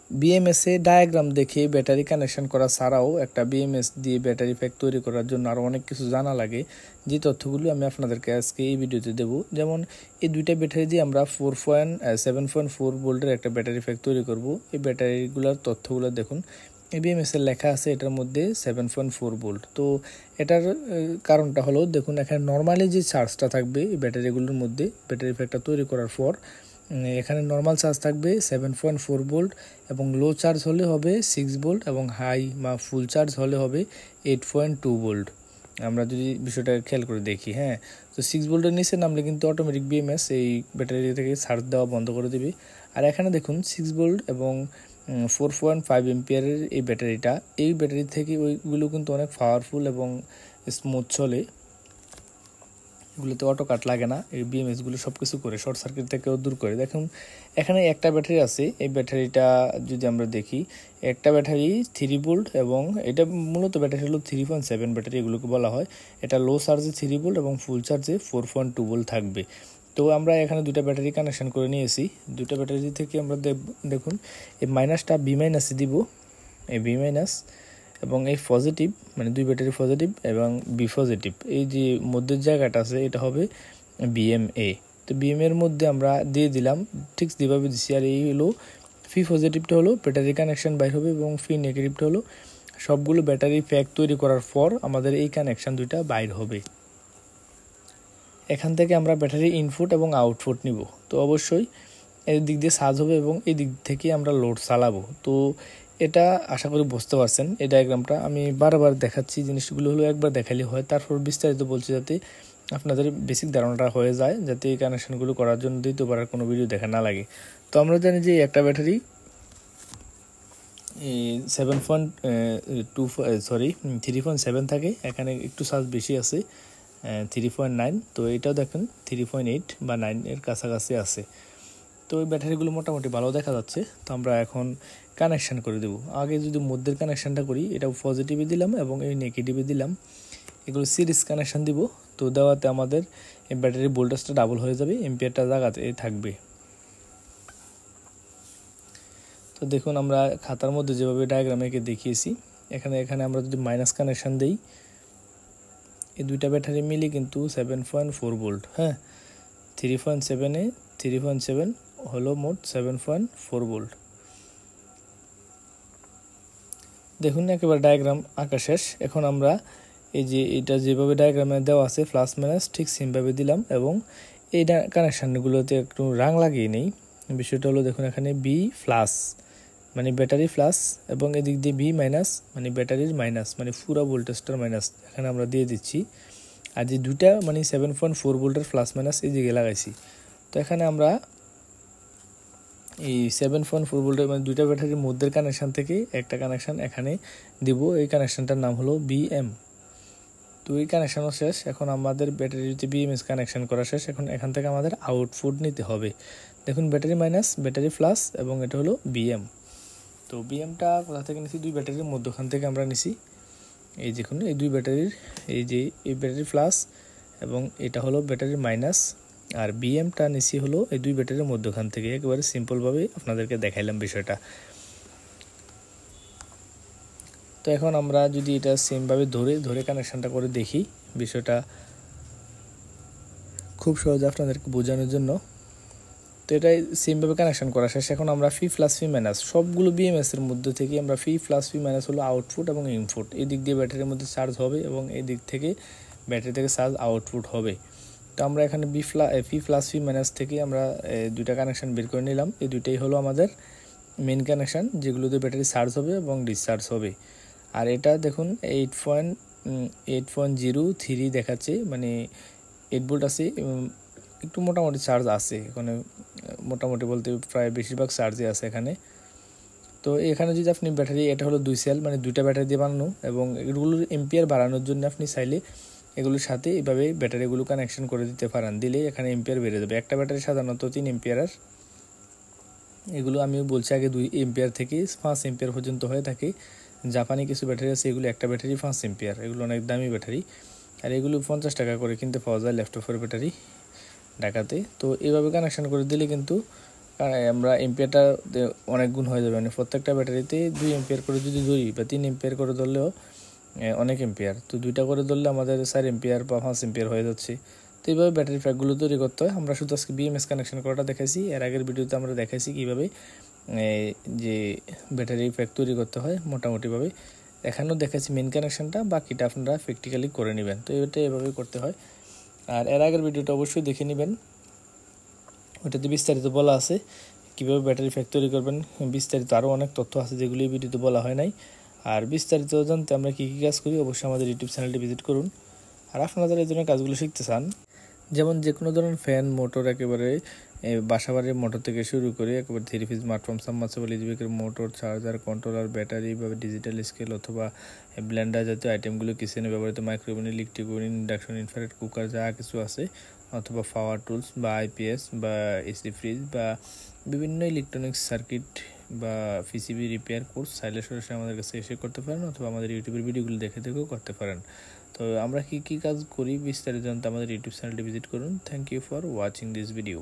BMS এ diagram দেখে battery connection করা ছাড়াও একটা বিএমএস দিয়ে ব্যাটারি প্যাক তৈরি করার জন্য আরও অনেক কিছু জানা লাগে, যে তথ্যগুলো আমি আপনাদেরকে আজকে এই ভিডিওতে দেব। যেমন এই দুইটা ব্যাটারি দিয়ে আমরা 7.4 ভোল্টের একটা ব্যাটারি প্যাক তৈরি করব। এই ব্যাটারিগুলোর তথ্যগুলো দেখুন, এই বিএমএস এর লেখা আছে এটার মধ্যে 7.4 ভোল্ট। তো এটার কারণটা হলো, দেখুন এখানে নর্মালি যে চার্জটা থাকবে এই ব্যাটারিগুলোর মধ্যে ব্যাটারি প্যাকটা তৈরি করার পর, এখানে নর্মাল চার্জ থাকবে 7.4 ভোল্ট এবং লো চার্জ হলে হবে 6 ভোল্ট এবং হাই বা ফুল চার্জ হলে হবে 8.2 ভোল্ট। আমরা যদি বিষয়টা খেয়াল করে দেখি, হ্যাঁ, তো 6 ভোল্টের নিচে নামলে কিন্তু অটোমেটিক বিএমএস এই ব্যাটারি থেকে চার্জ দেওয়া বন্ধ করে দেবে। আর এখানে দেখুন 6 ভোল্ট এবং 4.5 এম্পিয়ারের এই ব্যাটারিটা, এই ব্যাটারি থেকে ওইগুলো কিন্তু অনেক পাওয়ারফুল এবং স্মুথ চলে, এগুলোতে অটো কাট লাগে না। এই বিএমএসগুলো সব কিছু করে শর্ট সার্কিট থেকেও দূর করে। দেখুন এখানে একটা ব্যাটারি আছে, এই ব্যাটারিটা যদি আমরা দেখি, একটা ব্যাটারি 3 ভোল্ট এবং এটা মূলত ব্যাটারি হলো 3.7 ব্যাটারি, এগুলোকে বলা হয়। এটা লো চার্জে 3 ভোল্ট এবং ফুল চার্জে 4.2 ভোল্ট থাকবে। তো আমরা এখানে দুটা ব্যাটারি কানেকশন করে নিয়েছি। দুটা ব্যাটারি থেকে আমরা দেখুন এই মাইনাসটা বি মাইনাসে দিব, এই বি মাইনাস, এবং এই পজিটিভ মানে দুই ব্যাটারি পজিটিভ এবং বি পজিটিভ, এই যে মধ্যের জায়গাটা আছে এটা হবে বিএমএ। তো বিএমএর মধ্যে আমরা দিয়ে দিলাম, ঠিক যেভাবে দিচ্ছি। আর এই হলো ফি পজিটিভটা হলো ব্যাটারি কানেকশন বাইর হবে এবং ফি নেগেটিভটা হলো সবগুলো ব্যাটারি প্যাক তৈরি করার পর আমাদের এই কানেকশন দুইটা বাইর হবে। এখান থেকে আমরা ব্যাটারি ইনপুট এবং আউটপুট নিব। তো অবশ্যই এই দিক দিয়ে চার্জ হবে এবং এই দিক থেকে আমরা লোড চালাবো। তো এটা আশা করি বুঝতে পারছেন। এই ডায়াগ্রামটা আমি বারবার দেখাচ্ছি, জিনিসগুলো হলো একবার দেখালে হয়, তারপর বিস্তারিত বলছি যাতে আপনাদের বেসিক ধারণাটা হয়ে যায়, যাতে এই কানেকশনগুলো করার জন্য দ্বিতীয়বার কোনো ভিডিও দেখা না লাগে। তো আমরা জানি যে একটা ব্যাটারি 3.7 থাকে, এখানে একটু চার্জ বেশি আছে 3.9, তো এটাও দেখেন 3.8 বা 9 এর কাছাকাছি আছে। তো এই ব্যাটারিগুলো মোটামুটি ভালো দেখা যাচ্ছে। তো আমরা এখন কানেকশান করে দেব। আগে যদি মধ্যের কানেকশানটা করি, এটা পজিটিভে দিলাম এবং এই নেগেটিভে দিলাম, এগুলো সিরিজ কানেকশান দিব। তো দেওয়াতে আমাদের এই ব্যাটারির ভোল্টেজটা ডাবল হয়ে যাবে, এম্পিয়ারটা জায়গাতে থাকবে। তো দেখুন আমরা খাতার মধ্যে যেভাবে ডায়াগ্রামে এঁকে দেখিয়েছি, এখানে আমরা যদি মাইনাস কানেকশান দিই, এই দুইটা ব্যাটারি মিলে কিন্তু 7.4 ভোল্ট, হ্যাঁ, 3.7 3.7 হলো মোট 7.4 ভোল্ট। দেখুন একেবারে ডায়াগ্রাম আঁকা শেষ। এখন আমরা এই যে এটা যেভাবে ডায়াগ্রামে দেওয়া আছে প্লাস মাইনাস ঠিক সেমভাবে দিলাম এবং এই কানেকশানগুলোতে একটু রাং লাগিয়ে নেই। বিষয়টা হলো, দেখুন এখানে বি প্লাস মানে ব্যাটারি প্লাস এবং এদিক দিয়ে বি মাইনাস মানে ব্যাটারির মাইনাস, মানে পুরো ভোল্টেজটার মাইনাস এখানে আমরা দিয়ে দিচ্ছি। আর যে দুইটা মানে 7.4 ভোল্টের প্লাস মাইনাস এই দিকে লাগাইছি। তো এখানে আমরা এই 7.4 ভোল্টের মানে দুইটা ব্যাটারির মধ্যের কানেকশান থেকে একটা কানেকশান এখানে দিব, এই কানেকশানটার নাম হলো বিএম। তো এই কানেকশানও শেষ। এখন আমাদের ব্যাটারিতে বিএমএস কানেকশান করা শেষ। এখন এখান থেকে আমাদের আউটপুট নিতে হবে। দেখুন ব্যাটারি মাইনাস ব্যাটারি প্লাস এবং এটা হলো বিএম। তো বিএমটা কোথা থেকে নিছি? দুই ব্যাটারির মধ্যখান থেকে আমরা নিছি। এই দেখুন এই দুই ব্যাটারির, এই যে এই ব্যাটারি প্লাস এবং এটা হলো ব্যাটারির মাইনাস, আর বিএমটা নিছি হলো এই দুই ব্যাটারির মধ্যখান থেকে। একেবারে সিম্পলভাবে আপনাদেরকে দেখাইলাম বিষয়টা। তো এখন আমরা যদি এটা সেমভাবে ধরে কানেকশানটা করে দেখি, বিষয়টা খুব সহজে আপনাদেরকে বোঝানোর জন্য। তো এটাই সেমভাবে কানেকশান করা শেষ। এখন আমরা ফি প্লাস ফি মাইনাস সবগুলো বিএমএস এর মধ্যে থেকে আমরা ফি প্লাস ফি মাইনাস হলো আউটপুট এবং ইনপুট, এই দিক দিয়ে ব্যাটারির মধ্যে চার্জ হবে এবং এই দিক থেকে ব্যাটারি থেকে চার্জ আউটপুট হবে। তো আমরা এখানে ফি প্লাস ফি মাইনাস থেকে আমরা দুইটা কানেকশান বের করে নিলাম। এই দুইটাই হলো আমাদের মেন কানেকশান, যেগুলোতে ব্যাটারি চার্জ হবে এবং ডিসচার্জ হবে। আর এটা দেখুন 8.03 দেখাচ্ছে, মানে 8 ভোল্ট আছে, একটু মোটামুটি চার্জ আছে এখানে, মোটামুটি বলতে প্রায় বেশিরভাগ চার্জই আছে এখানে। তো এখানে যদি আপনি ব্যাটারি, এটা হলো 2 সেল মানে দুইটা ব্যাটারি দিয়ে বানানো, এবং এগুলোর এম্পিয়ার বাড়ানোর জন্য আপনি চাইলে এগুলোর সাথে এইভাবে ব্যাটারিগুলো কানেকশন করে দিতে পারেন, দিলে এখানে এম্পিয়ার বেড়ে যাবে। একটা ব্যাটারি সাধারণত 3 এম্পিয়ার, এগুলো আমি বলছি আগে 2 এম্পিয়ার থেকে 5 এম্পিয়ার পর্যন্ত হয়ে থাকে। জাপানি কিছু ব্যাটারি আছে, এগুলো একটা ব্যাটারি 5 এম্পিয়ার, এগুলো অনেক দামি ব্যাটারি। আর এগুলো 50 টাকা করে কিনতে পাওয়া যায় ল্যাপটপের ব্যাটারি ঢাকাতে। তো এইভাবে কানেকশান করে দিলে কিন্তু কারণ আমরা এম্পিয়ারটা অনেক গুণ হয়ে যাবে, মানে প্রত্যেকটা ব্যাটারিতে 2 এম্পিয়ার করে যদি ধরি বা 3 এম্পিয়ার করে ধরলেও অনেক এম্পিয়ার, তো 2টা করে ধরলে আমাদের 4 এম্পিয়ার বা 5 এম্পিয়ার হয়ে যাচ্ছে। তো এইভাবে ব্যাটারি প্যাকগুলো তৈরি করতে হয়। আমরা শুধু আজকে বিএমএস কানেকশন করাটা দেখাইছি, এর আগের ভিডিওতে আমরা দেখাইছি কীভাবে যে ব্যাটারি প্যাক তৈরি করতে হয় মোটামুটিভাবে। এখানেও দেখাচ্ছি মেন কানেকশনটা, বাকিটা আপনারা প্র্যাকটিক্যালি করে নেবেন। তো এটা এভাবেই করতে হয়। আর এর আগের ভিডিওটা অবশ্যই দেখে নেবেন, ওটাতে বিস্তারিত বলা আছে কীভাবে ব্যাটারি প্যাক তৈরি করবেন। বিস্তারিত আরও অনেক তথ্য আছে যেগুলি এই ভিডিওতে বলা হয় নাই। আর বিস্তারিত জানতে আমরা কী কী কাজ করি অবশ্যই আমাদের ইউটিউব চ্যানেলটি ভিজিট করুন। আর আপনারা যারা এই ধরনের কাজগুলো শিখতে চান, যেমন যে কোনো ধরনের ফ্যান, মোটর, একেবারে বাসাবাড়ির মোটর থেকে শুরু করে একেবারে 3 পিস স্মার্টফোন, সাবমার্সিবল ইজিবিকের মোটর, চার্জার, কন্ট্রোলার, ব্যাটারি বা ডিজিটাল স্কেল অথবা ব্লেন্ডার জাতীয় আইটেমগুলো, কিচেনে ব্যবহৃত microwave oven, electric oven, induction, infrared cooker যা কিছু আছে, অথবা পাওয়ার টুলস বা আইপিএস বা এসি ফ্রিজ বা বিভিন্ন ইলেকট্রনিক্স সার্কিট বা পিসিবি রিপেয়ার কোর্স চাইলে সরাসরি আমাদের কাছে এসে করতে পারেন, অথবা আমাদের ইউটিউবের ভিডিওগুলো দেখে দেখেও করতে পারেন। তো আমরা কী কী কাজ করি বিস্তারিত জানতে আমাদের ইউটিউব চ্যানেলটি ভিজিট করুন। Thank you for watching this video.